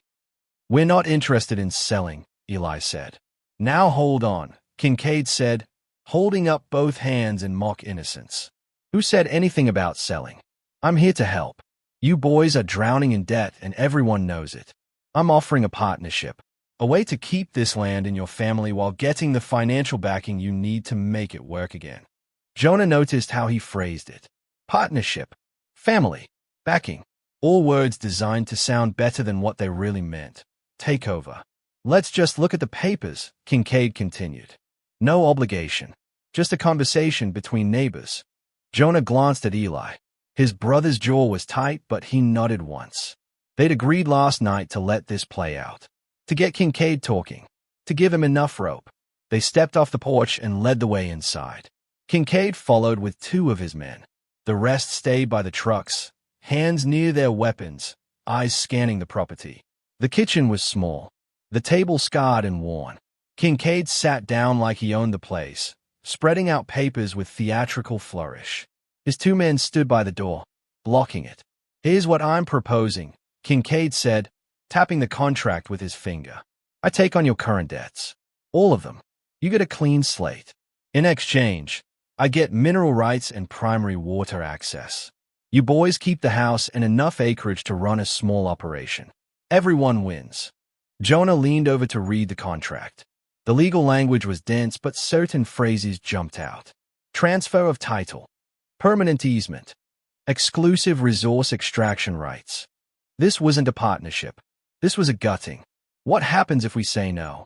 We're not interested in selling, Eli said. Now hold on, Kincaid said, holding up both hands in mock innocence. Who said anything about selling? I'm here to help. You boys are drowning in debt and everyone knows it. I'm offering a partnership, a way to keep this land in your family while getting the financial backing you need to make it work again. Jonah noticed how he phrased it. Partnership, family, backing, all words designed to sound better than what they really meant. Takeover. Let's just look at the papers, Kincaid continued. No obligation. Just a conversation between neighbors. Jonah glanced at Eli. His brother's jaw was tight, but he nodded once. They'd agreed last night to let this play out. To get Kincaid talking. To give him enough rope. They stepped off the porch and led the way inside. Kincaid followed with 2 of his men. The rest stayed by the trucks, hands near their weapons, eyes scanning the property. The kitchen was small, the table scarred and worn. Kincaid sat down like he owned the place, spreading out papers with theatrical flourish. His 2 men stood by the door, blocking it. "Here's what I'm proposing," Kincaid said, tapping the contract with his finger. "I take on your current debts. All of them. You get a clean slate. In exchange, I get mineral rights and primary water access. You boys keep the house and enough acreage to run a small operation. Everyone wins." Jonah leaned over to read the contract. The legal language was dense, but certain phrases jumped out. Transfer of title. Permanent easement. Exclusive resource extraction rights. This wasn't a partnership. This was a gutting. "What happens if we say no?"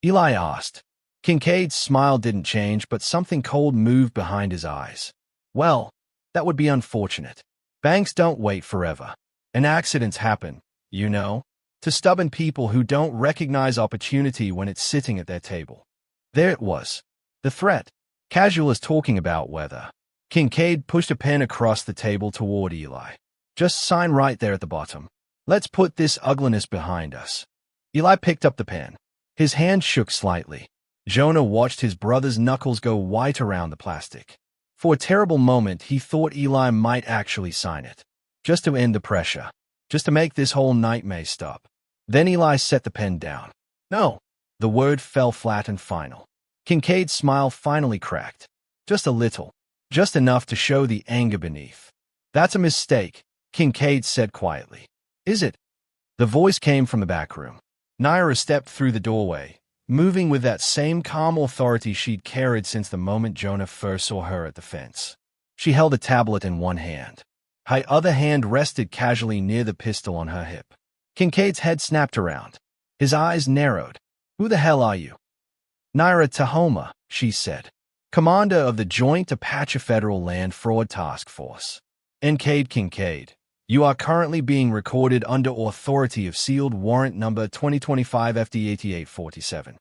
Eli asked. Kincaid's smile didn't change, but something cold moved behind his eyes. "Well, that would be unfortunate. Banks don't wait forever. And accidents happen, you know, to stubborn people who don't recognize opportunity when it's sitting at their table." There it was. The threat. Casual as talking about weather. Kincaid pushed a pen across the table toward Eli. "Just sign right there at the bottom. Let's put this ugliness behind us." Eli picked up the pen. His hand shook slightly. Jonah watched his brother's knuckles go white around the plastic. For a terrible moment, he thought Eli might actually sign it. Just to end the pressure. Just to make this whole nightmare stop. Then Eli set the pen down. "No." The word fell flat and final. Kincaid's smile finally cracked. Just a little. Just enough to show the anger beneath. "That's a mistake," Kincaid said quietly. "Is it?" The voice came from the back room. Naira stepped through the doorway, moving with that same calm authority she'd carried since the moment Jonah first saw her at the fence. She held a tablet in one hand. Her other hand rested casually near the pistol on her hip. Kincaid's head snapped around. His eyes narrowed. "Who the hell are you?" "Naira Tahoma," she said. "Commander of the Joint Apache Federal Land Fraud Task Force. Kincaid, you are currently being recorded under authority of sealed warrant number 2025 FD 8847.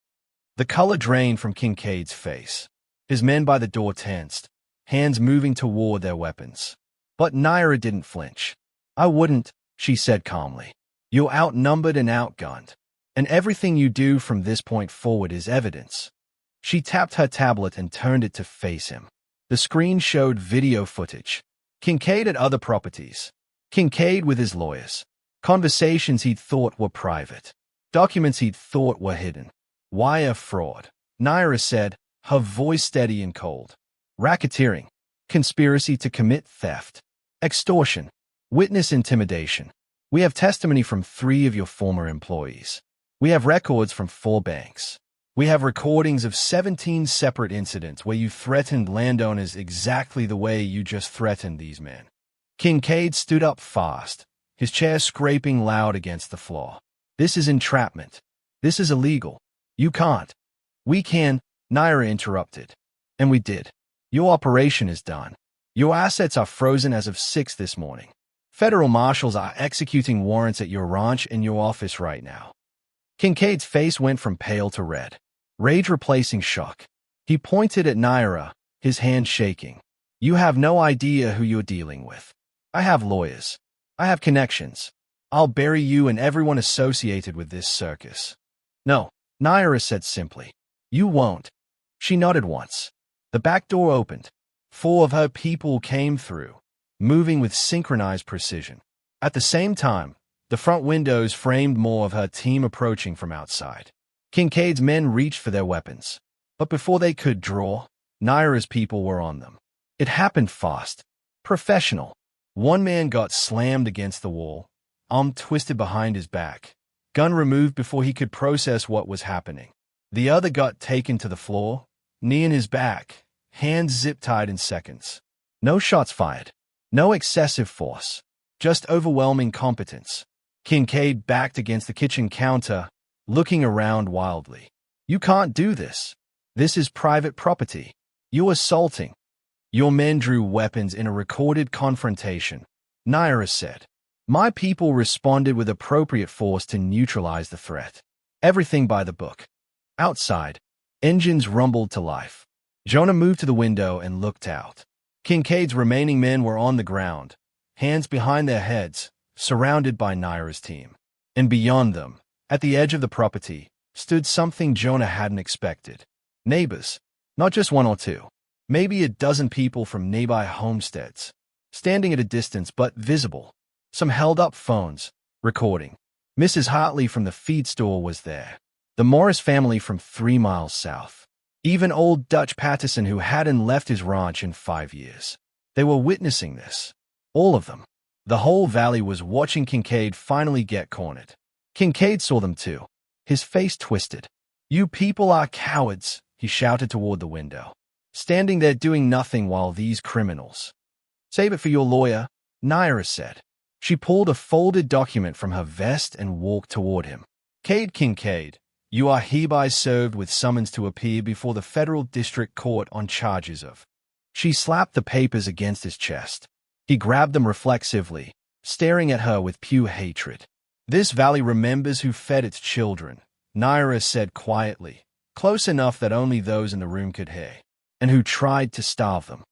The color drained from Kincaid's face. His men by the door tensed, hands moving toward their weapons. But Naira didn't flinch. "I wouldn't," she said calmly. "You're outnumbered and outgunned. And everything you do from this point forward is evidence." She tapped her tablet and turned it to face him. The screen showed video footage. Kincaid at other properties. Kincaid with his lawyers. Conversations he'd thought were private. Documents he'd thought were hidden. "Wire fraud," Naira said, her voice steady and cold. "Racketeering. Conspiracy to commit theft. Extortion. Witness intimidation. We have testimony from 3 of your former employees. We have records from 4 banks. We have recordings of 17 separate incidents where you threatened landowners exactly the way you just threatened these men." Kincaid stood up fast, his chair scraping loud against the floor. "This is entrapment. This is illegal. You can't." "We can," Naira interrupted. "And we did. Your operation is done. Your assets are frozen as of 6 this morning. Federal marshals are executing warrants at your ranch in your office right now." Kincaid's face went from pale to red, rage replacing shock. He pointed at Naira, his hand shaking. "You have no idea who you're dealing with. I have lawyers. I have connections. I'll bury you and everyone associated with this circus." "No," Naira said simply. "You won't." She nodded once. The back door opened. 4 of her people came through, moving with synchronized precision. At the same time, the front windows framed more of her team approaching from outside. Kincaid's men reached for their weapons. But before they could draw, Naira's people were on them. It happened fast. Professional. One man got slammed against the wall, arm twisted behind his back, gun removed before he could process what was happening. The other got taken to the floor, knee in his back, hands zip-tied in seconds. No shots fired. No excessive force. Just overwhelming competence. Kincaid backed against the kitchen counter, looking around wildly. "You can't do this. This is private property. You're assaulting. Your men drew weapons in a recorded confrontation, Naira said. My people responded with appropriate force to neutralize the threat. Everything by the book. Outside, engines rumbled to life. Jonah moved to the window and looked out. Kincaid's remaining men were on the ground, hands behind their heads, surrounded by Naira's team. And beyond them, at the edge of the property, stood something Jonah hadn't expected. Neighbors. Not just one or two. Maybe a dozen people from nearby homesteads. Standing at a distance but visible. Some held up phones, recording. Mrs. Hartley from the feed store was there. The Morris family from 3 miles south. Even old Dutch Patterson, who hadn't left his ranch in 5 years. They were witnessing this. All of them. The whole valley was watching Kincaid finally get cornered. Kincaid saw them too. His face twisted. You people are cowards, he shouted toward the window. Standing there doing nothing while these criminals. Save it for your lawyer, Naira said. She pulled a folded document from her vest and walked toward him. Kincaid, you are hereby served with summons to appear before the federal district court on charges of. She slapped the papers against his chest. He grabbed them reflexively, staring at her with pure hatred. This valley remembers who fed its children, Naira said quietly, close enough that only those in the room could hear, and who tried to starve them.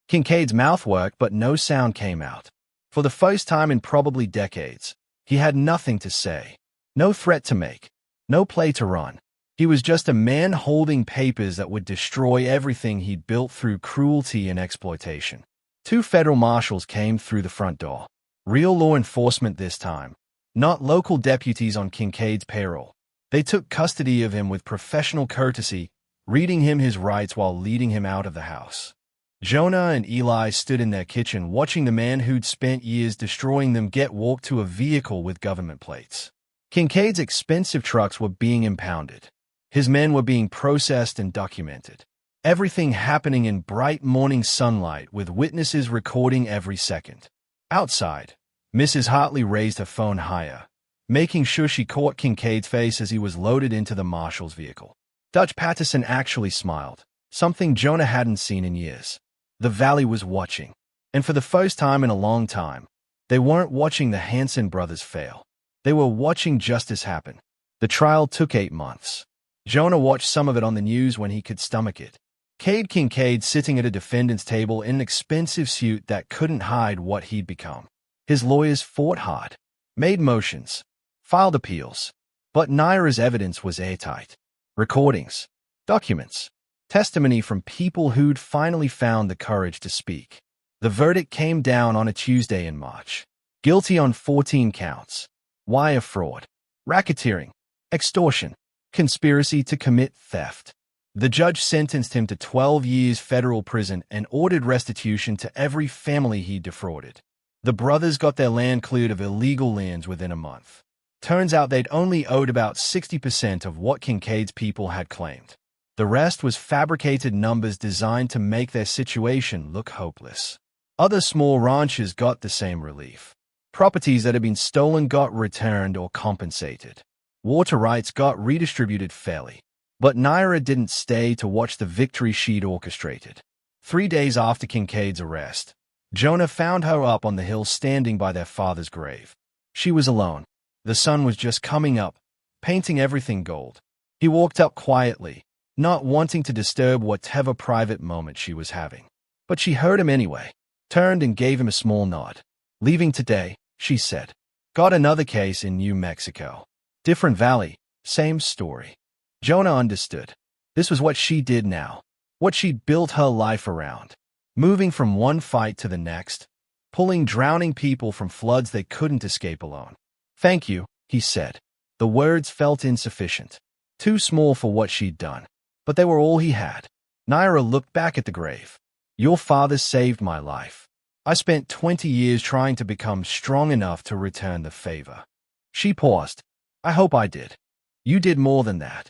Kincaid's mouth worked, but no sound came out. For the first time in probably decades, he had nothing to say, no threat to make, no play to run. He was just a man holding papers that would destroy everything he'd built through cruelty and exploitation. 2 federal marshals came through the front door. Real law enforcement this time, not local deputies on Kincaid's payroll. They took custody of him with professional courtesy, reading him his rights while leading him out of the house. Jonah and Eli stood in their kitchen watching the man who'd spent years destroying them get walked to a vehicle with government plates. Kincaid's expensive trucks were being impounded. His men were being processed and documented. Everything happening in bright morning sunlight with witnesses recording every second. Outside, Mrs. Hartley raised her phone higher, making sure she caught Kincaid's face as he was loaded into the marshal's vehicle. Dutch Patterson actually smiled, something Jonah hadn't seen in years. The valley was watching, and for the first time in a long time, they weren't watching the Hanson brothers fail. They were watching justice happen. The trial took 8 months. Jonah watched some of it on the news when he could stomach it. Kincaid sitting at a defendant's table in an expensive suit that couldn't hide what he'd become. His lawyers fought hard, made motions, filed appeals, but Naira's evidence was airtight. Recordings, documents, testimony from people who'd finally found the courage to speak. The verdict came down on a Tuesday in March. Guilty on 14 counts. Wire fraud, racketeering, extortion, conspiracy to commit theft. The judge sentenced him to 12 years federal prison and ordered restitution to every family he defrauded. The brothers got their land cleared of illegal lands within a month. Turns out they'd only owed about 60% of what Kincaid's people had claimed. The rest was fabricated numbers designed to make their situation look hopeless. Other small ranches got the same relief. Properties that had been stolen got returned or compensated. Water rights got redistributed fairly. But Naira didn't stay to watch the victory she'd orchestrated. 3 days after Kincaid's arrest, Jonah found her up on the hill standing by their father's grave. She was alone. The sun was just coming up, painting everything gold. He walked up quietly, not wanting to disturb whatever private moment she was having. But she heard him anyway, turned and gave him a small nod. Leaving today, she said. Got another case in New Mexico. Different valley, same story. Jonah understood. This was what she did now, what she'd built her life around. Moving from one fight to the next, pulling drowning people from floods they couldn't escape alone. Thank you, he said. The words felt insufficient, too small for what she'd done. But they were all he had. Naira looked back at the grave. Your father saved my life. I spent 20 years trying to become strong enough to return the favor. She paused. I hope I did. You did more than that.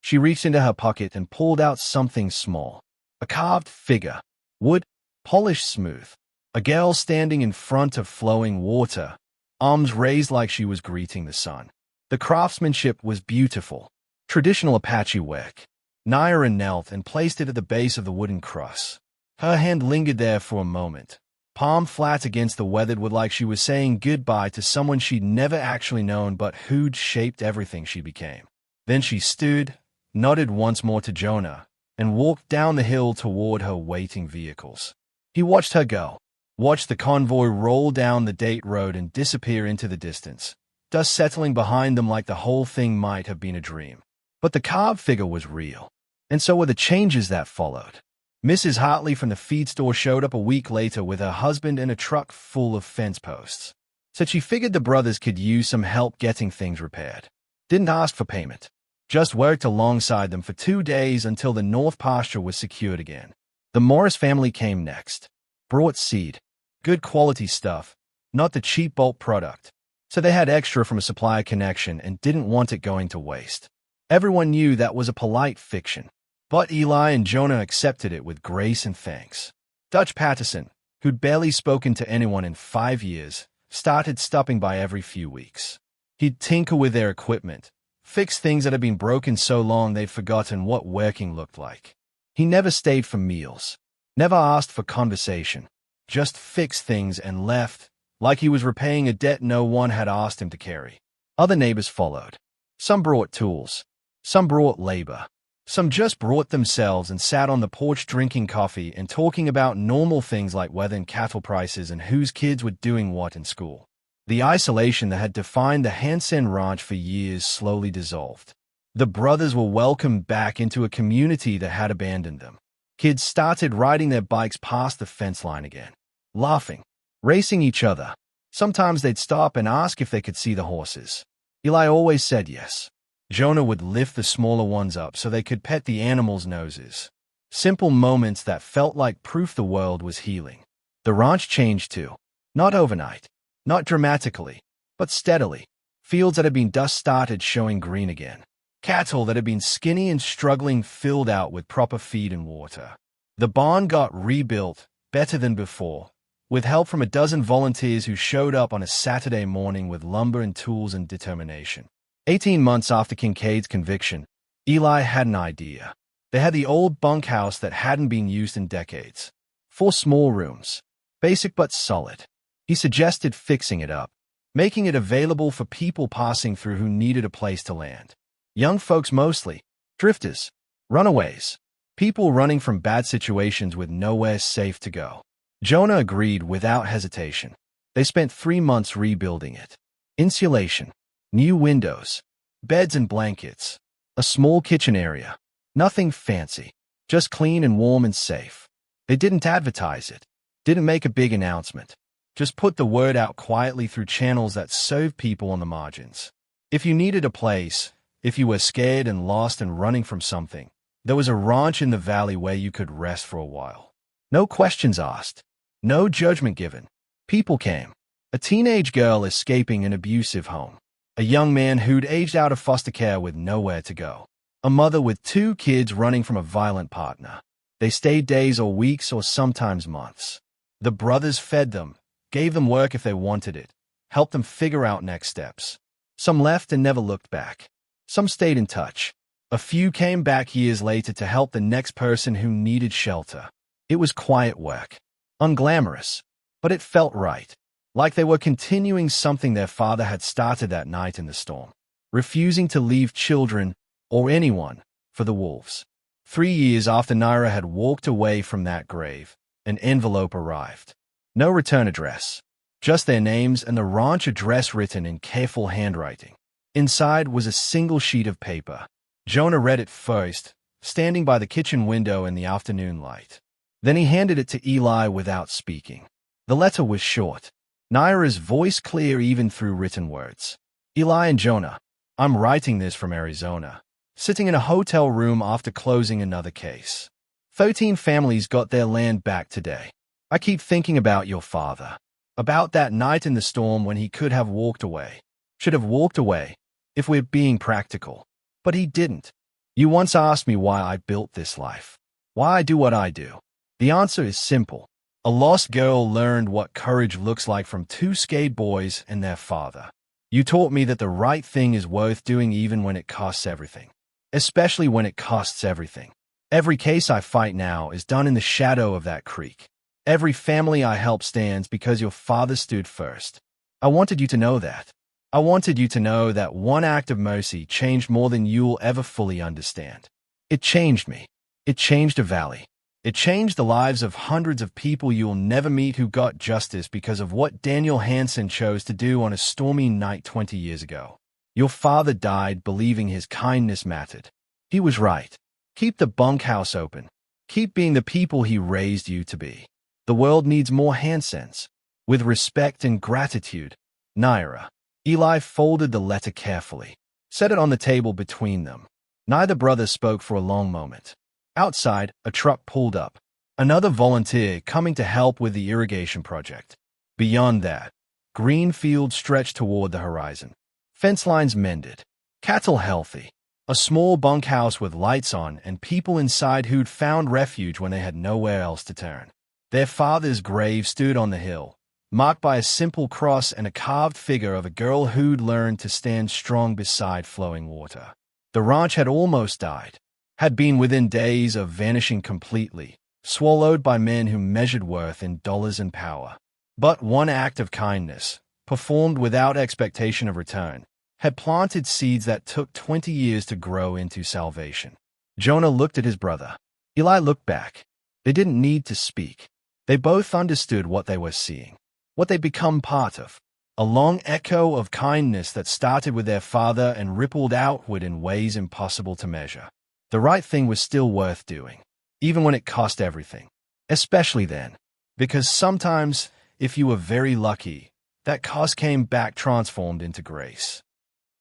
She reached into her pocket and pulled out something small. A carved figure. Wood, polished smooth. A girl standing in front of flowing water, arms raised like she was greeting the sun. The craftsmanship was beautiful. Traditional Apache work. Naira knelt and placed it at the base of the wooden cross. Her hand lingered there for a moment, palm flat against the weathered wood, like she was saying goodbye to someone she'd never actually known but who'd shaped everything she became. Then she stood, nodded once more to Jonah, and walked down the hill toward her waiting vehicles. He watched her go, watched the convoy roll down the date road and disappear into the distance, dust settling behind them like the whole thing might have been a dream. But the carved figure was real, and so were the changes that followed. Mrs. Hartley from the feed store showed up a week later with her husband and a truck full of fence posts. Said she figured the brothers could use some help getting things repaired. Didn't ask for payment. Just worked alongside them for 2 days until the north pasture was secured again. The Morris family came next. Brought seed. Good quality stuff, not the cheap bulk product. So they had extra from a supplier connection and didn't want it going to waste. Everyone knew that was a polite fiction. But Eli and Jonah accepted it with grace and thanks. Dutch Patterson, who'd barely spoken to anyone in 5 years, started stopping by every few weeks. He'd tinker with their equipment, fix things that had been broken so long they'd forgotten what working looked like. He never stayed for meals, never asked for conversation, just fixed things and left, like he was repaying a debt no one had asked him to carry. Other neighbors followed. Some brought tools, some brought labor. Some just brought themselves and sat on the porch drinking coffee and talking about normal things like weather and cattle prices and whose kids were doing what in school. The isolation that had defined the Hansen Ranch for years slowly dissolved. The brothers were welcomed back into a community that had abandoned them. Kids started riding their bikes past the fence line again, laughing, racing each other. Sometimes they'd stop and ask if they could see the horses. Eli always said yes. Jonah would lift the smaller ones up so they could pet the animals' noses. Simple moments that felt like proof the world was healing. The ranch changed too. Not overnight, not dramatically, but steadily. Fields that had been dust started showing green again. Cattle that had been skinny and struggling filled out with proper feed and water. The barn got rebuilt, better than before, with help from a dozen volunteers who showed up on a Saturday morning with lumber and tools and determination. 18 months after Kincaid's conviction, Eli had an idea. They had the old bunkhouse that hadn't been used in decades. 4 small rooms. Basic but solid. He suggested fixing it up, making it available for people passing through who needed a place to land. Young folks mostly. Drifters. Runaways. People running from bad situations with nowhere safe to go. Jonah agreed without hesitation. They spent 3 months rebuilding it. Insulation. New windows, beds and blankets, a small kitchen area. Nothing fancy, just clean and warm and safe. They didn't advertise it, didn't make a big announcement, just put the word out quietly through channels that served people on the margins. If you needed a place, if you were scared and lost and running from something, there was a ranch in the valley where you could rest for a while. No questions asked, no judgment given. People came. A teenage girl escaping an abusive home. A young man who'd aged out of foster care with nowhere to go. A mother with 2 kids running from a violent partner. They stayed days or weeks or sometimes months. The brothers fed them, gave them work if they wanted it, helped them figure out next steps. Some left and never looked back. Some stayed in touch. A few came back years later to help the next person who needed shelter. It was quiet work. Unglamorous. But it felt right. Like they were continuing something their father had started that night in the storm, refusing to leave children, or anyone, for the wolves. 3 years after Naira had walked away from that grave, an envelope arrived. No return address, just their names and the ranch address written in careful handwriting. Inside was a single sheet of paper. Jonah read it first, standing by the kitchen window in the afternoon light. Then he handed it to Eli without speaking. The letter was short. Naira's voice clear even through written words. Eli and Jonah, I'm writing this from Arizona, sitting in a hotel room after closing another case. 13 families got their land back today. I keep thinking about your father, about that night in the storm when he could have walked away, should have walked away, if we're being practical. But he didn't. You once asked me why I built this life, why I do what I do. The answer is simple. A lost girl learned what courage looks like from 2 scared boys and their father. You taught me that the right thing is worth doing even when it costs everything. especially when it costs everything. Every case I fight now is done in the shadow of that creek. Every family I help stands because your father stood first. I wanted you to know that. I wanted you to know that one act of mercy changed more than you'll ever fully understand. It changed me. It changed a valley. It changed the lives of hundreds of people you'll never meet who got justice because of what Daniel Hansen chose to do on a stormy night 20 years ago. Your father died believing his kindness mattered. He was right. Keep the bunkhouse open. Keep being the people he raised you to be. The world needs more Hansens. With respect and gratitude, Naira. Eli folded the letter carefully, set it on the table between them. Neither brother spoke for a long moment. Outside, a truck pulled up. Another volunteer coming to help with the irrigation project. Beyond that, green fields stretched toward the horizon. Fence lines mended. Cattle healthy. A small bunkhouse with lights on and people inside who'd found refuge when they had nowhere else to turn. Their father's grave stood on the hill, marked by a simple cross and a carved figure of a girl who'd learned to stand strong beside flowing water. The ranch had almost died, had been within days of vanishing completely, swallowed by men who measured worth in dollars and power. But one act of kindness, performed without expectation of return, had planted seeds that took 20 years to grow into salvation. Jonah looked at his brother. Eli looked back. They didn't need to speak. They both understood what they were seeing, what they'd become part of, a long echo of kindness that started with their father and rippled outward in ways impossible to measure. The right thing was still worth doing, even when it cost everything, especially then, because sometimes, if you were very lucky, that cost came back transformed into grace.